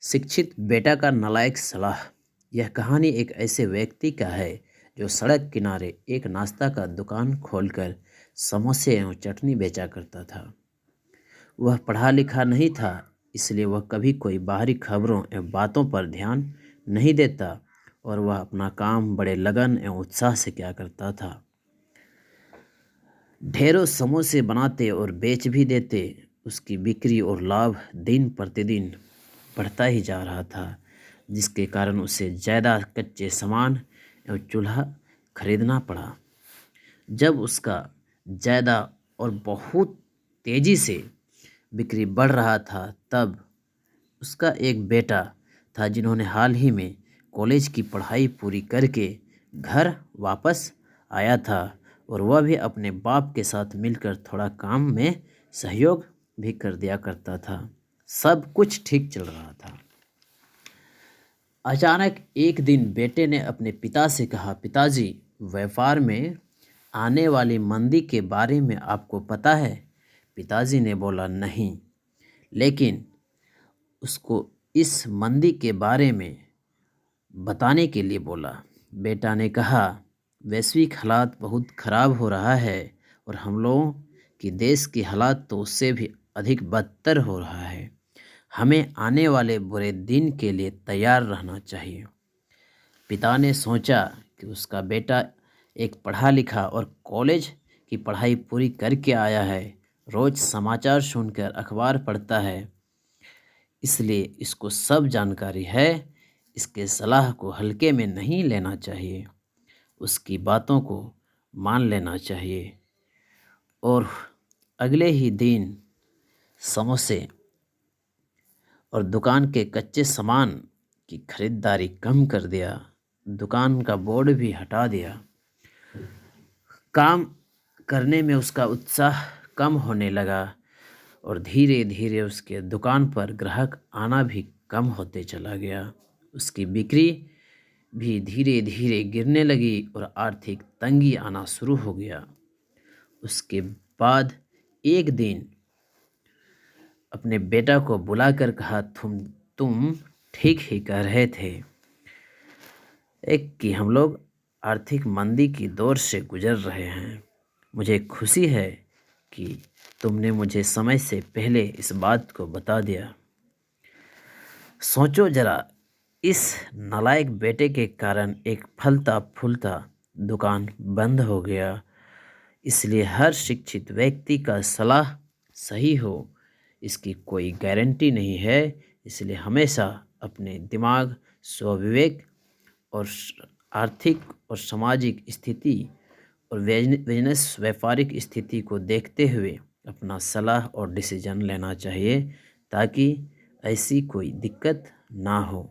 शिक्षित बेटा का नालायक सलाह। यह कहानी एक ऐसे व्यक्ति का है जो सड़क किनारे एक नाश्ता का दुकान खोलकर समोसे एवं चटनी बेचा करता था। वह पढ़ा लिखा नहीं था, इसलिए वह कभी कोई बाहरी खबरों एवं बातों पर ध्यान नहीं देता और वह अपना काम बड़े लगन एवं उत्साह से किया करता था। ढेरों समोसे बनाते और बेच भी देते। उसकी बिक्री और लाभ दिन प्रतिदिन बढ़ता ही जा रहा था, जिसके कारण उसे ज़्यादा कच्चे सामान एवं चूल्हा खरीदना पड़ा। जब उसका ज़्यादा और बहुत तेज़ी से बिक्री बढ़ रहा था, तब उसका एक बेटा था जिन्होंने हाल ही में कॉलेज की पढ़ाई पूरी करके घर वापस आया था और वह भी अपने बाप के साथ मिलकर थोड़ा काम में सहयोग भी कर दिया करता था। सब कुछ ठीक चल रहा था। अचानक एक दिन बेटे ने अपने पिता से कहा, पिताजी, व्यापार में आने वाली मंदी के बारे में आपको पता है? पिताजी ने बोला, नहीं, लेकिन उसको इस मंदी के बारे में बताने के लिए बोला। बेटा ने कहा, वैश्विक हालात बहुत ख़राब हो रहा है और हम लोगों की देश की हालात तो उससे भी अधिक बदतर हो रहा है। हमें आने वाले बुरे दिन के लिए तैयार रहना चाहिए। पिता ने सोचा कि उसका बेटा एक पढ़ा लिखा और कॉलेज की पढ़ाई पूरी करके आया है, रोज़ समाचार सुनकर अखबार पढ़ता है, इसलिए इसको सब जानकारी है। इसके सलाह को हल्के में नहीं लेना चाहिए, उसकी बातों को मान लेना चाहिए। और अगले ही दिन समोसे और दुकान के कच्चे सामान की खरीदारी कम कर दिया, दुकान का बोर्ड भी हटा दिया। काम करने में उसका उत्साह कम होने लगा और धीरे धीरे उसके दुकान पर ग्राहक आना भी कम होते चला गया। उसकी बिक्री भी धीरे धीरे गिरने लगी और आर्थिक तंगी आना शुरू हो गया। उसके बाद एक दिन अपने बेटा को बुलाकर कहा, तुम ठीक ही कह रहे थे कि हम लोग आर्थिक मंदी की दौर से गुजर रहे हैं। मुझे खुशी है कि तुमने मुझे समय से पहले इस बात को बता दिया। सोचो जरा, इस नालायक बेटे के कारण एक फलता फूलता दुकान बंद हो गया। इसलिए हर शिक्षित व्यक्ति का सलाह सही हो, इसकी कोई गारंटी नहीं है। इसलिए हमेशा अपने दिमाग, स्वविवेक और आर्थिक और सामाजिक स्थिति और बिजनेस व्यापारिक स्थिति को देखते हुए अपना सलाह और डिसीजन लेना चाहिए, ताकि ऐसी कोई दिक्कत ना हो।